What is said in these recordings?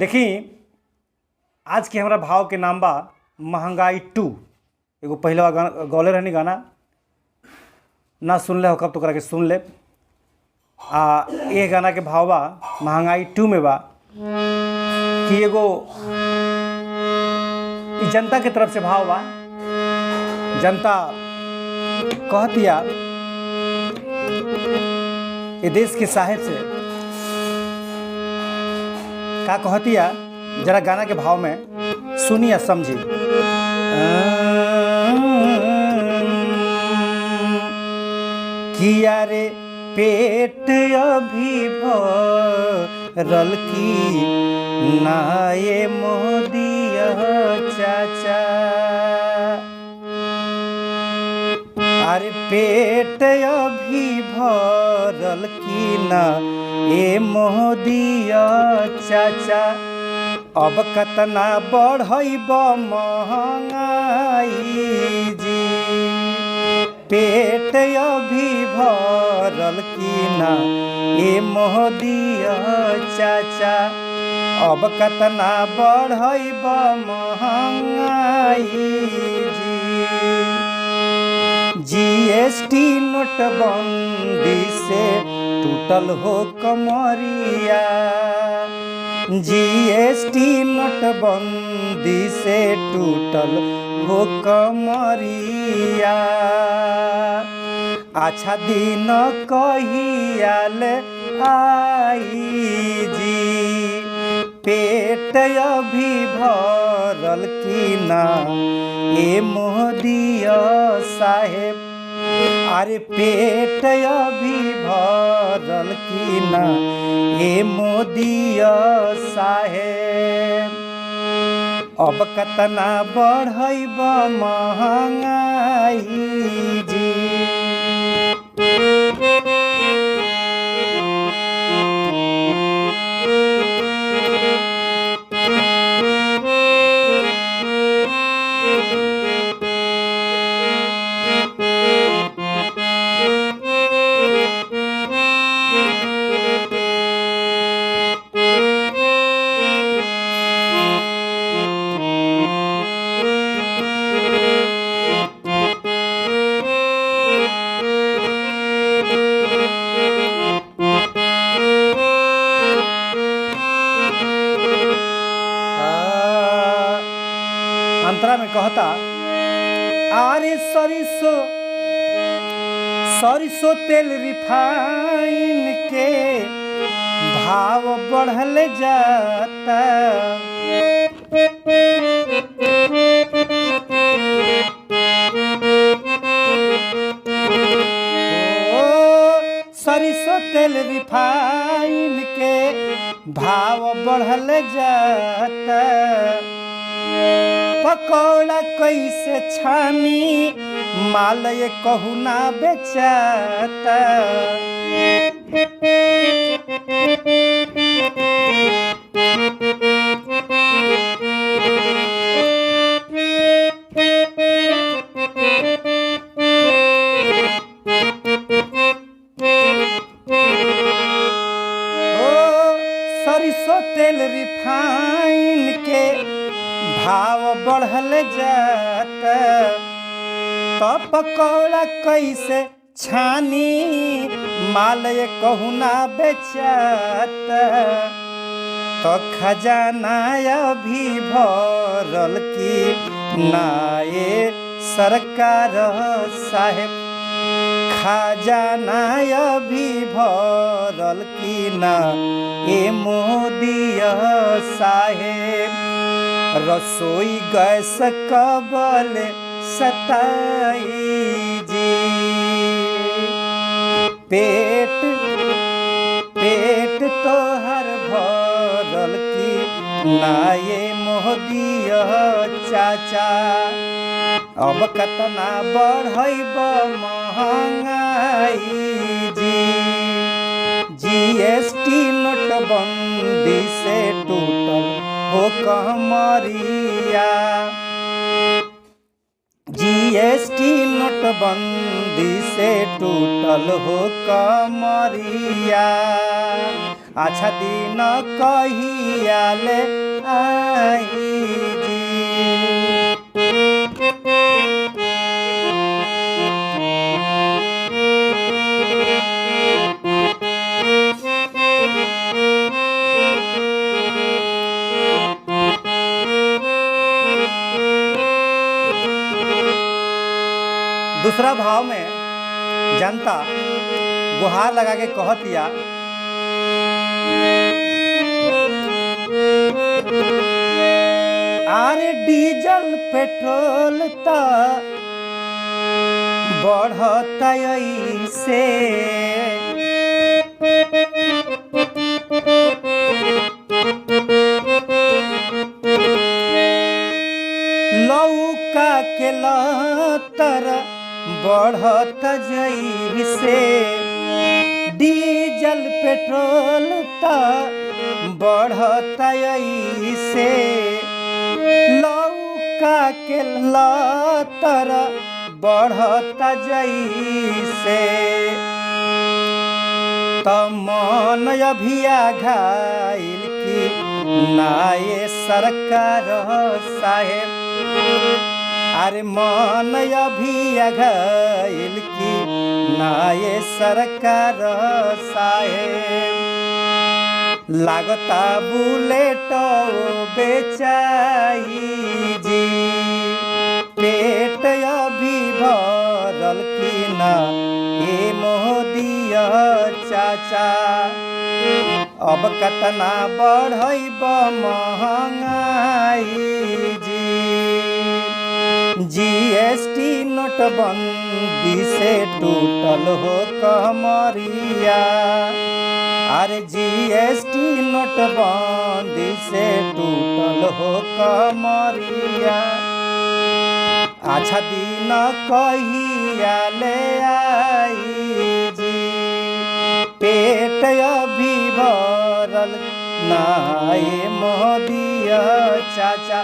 देखी आज के हमारा भाव के नाम बा महंगाई 2। एगो पहले गौले रहनी गाना ना सुन ले हो कब तो करा के सुन ले। ये गाना के भाव बा महंगाई 2 में बा कि एगो जनता के तरफ से भाव बा। जनता कहतिया ये देश के साहेब से का कहतिया, जरा गाना के भाव में सुनी या समझी। किया रे पेट अभी भरल की ना ये मोदिया चाचा। अरे पेट अभी भरल की ना ए मोदिया चाचा। अब कतना बढ़ब महंगाई जी। पेट अभी भरल की ना ए मोदिया चाचा। अब कतना बढ़ब महंगाई जी। जीएसटी नोटबंदी से टूटल हो कमरिया। जीएसटी नोटबंदी से टूटल हो कमरिया। अच्छा दिन कहियाल आई जी। पेट अभी भरल की ना ए मोदिया साहेब। अरे पेट अभी भरल की ना ए मोदिया साहेब। अब कतना बढ़ब महंगाई जी। अंतरा में कहता, अरे सरिसो तेल रिफाइन के भाव बढ़ल जाता। सरिसो तेल रिफाइन के भाव बढ़ल जाता। पकौड़ा कैसे छानी माल ये कहू ना बेचाता। सरिसो तेल रिफाइन के भाव बढ़ल जाता। तो पकौड़ा कैसे छानी माल ये कहू ना बेचाता। तो खजाना अभी भरल की ना ये सरकार साहेब। खजाना अभी भरल की ना ए मोदिया साहेब। रसोई गैस कबल सताई जी। पेट तो हर भरल की ना ये मोदिया चाचा। अब कतना बढ़ब महंगाई जी। जीएसटी नोटबंदी से टूटल हो कमरिया। जीएसटी नोटबंदी से टूटल हो कमरिया। अच्छा दिन कहिया ले आई जी। दूसरा भाव में जनता गुहार लगा के कहतिया, अरे डीजल पेट्रोल त बढ़ता ऐसे, लौका के लतर बढ़त जैसे, डीजल पेट्रोल त बढ़त ऐसे, लौका के लतर बढ़त जैसे, त मन अभिया घायल की नाये सरकार साहेब, अरे मन अभी घायल की नाये सरकार साहेब, लागता बुलेट बेचाई जी, पेट अभी भरल की ना ये मोदिया चाचा, अब कतना बढ़ब महंगाई जी, जीएसटी नोटबंदी से टूटल हो कमरिया, अरे जीएसटी नोटबंदी से टूटल हो कमरिया, अच्छा दिन कहिया ले आई जी, पेट अभी भरल नाये मोदिया चाचा,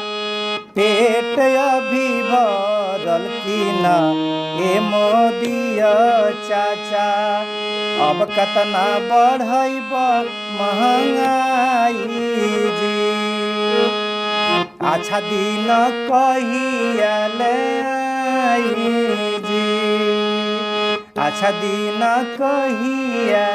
पेट अभी भरल की ना ए मोदिया चाचा, अब कतना बढ़ब महंगाई जी, अच्छा दिन कहिया ले आई जी, अच्छा दिन कहिया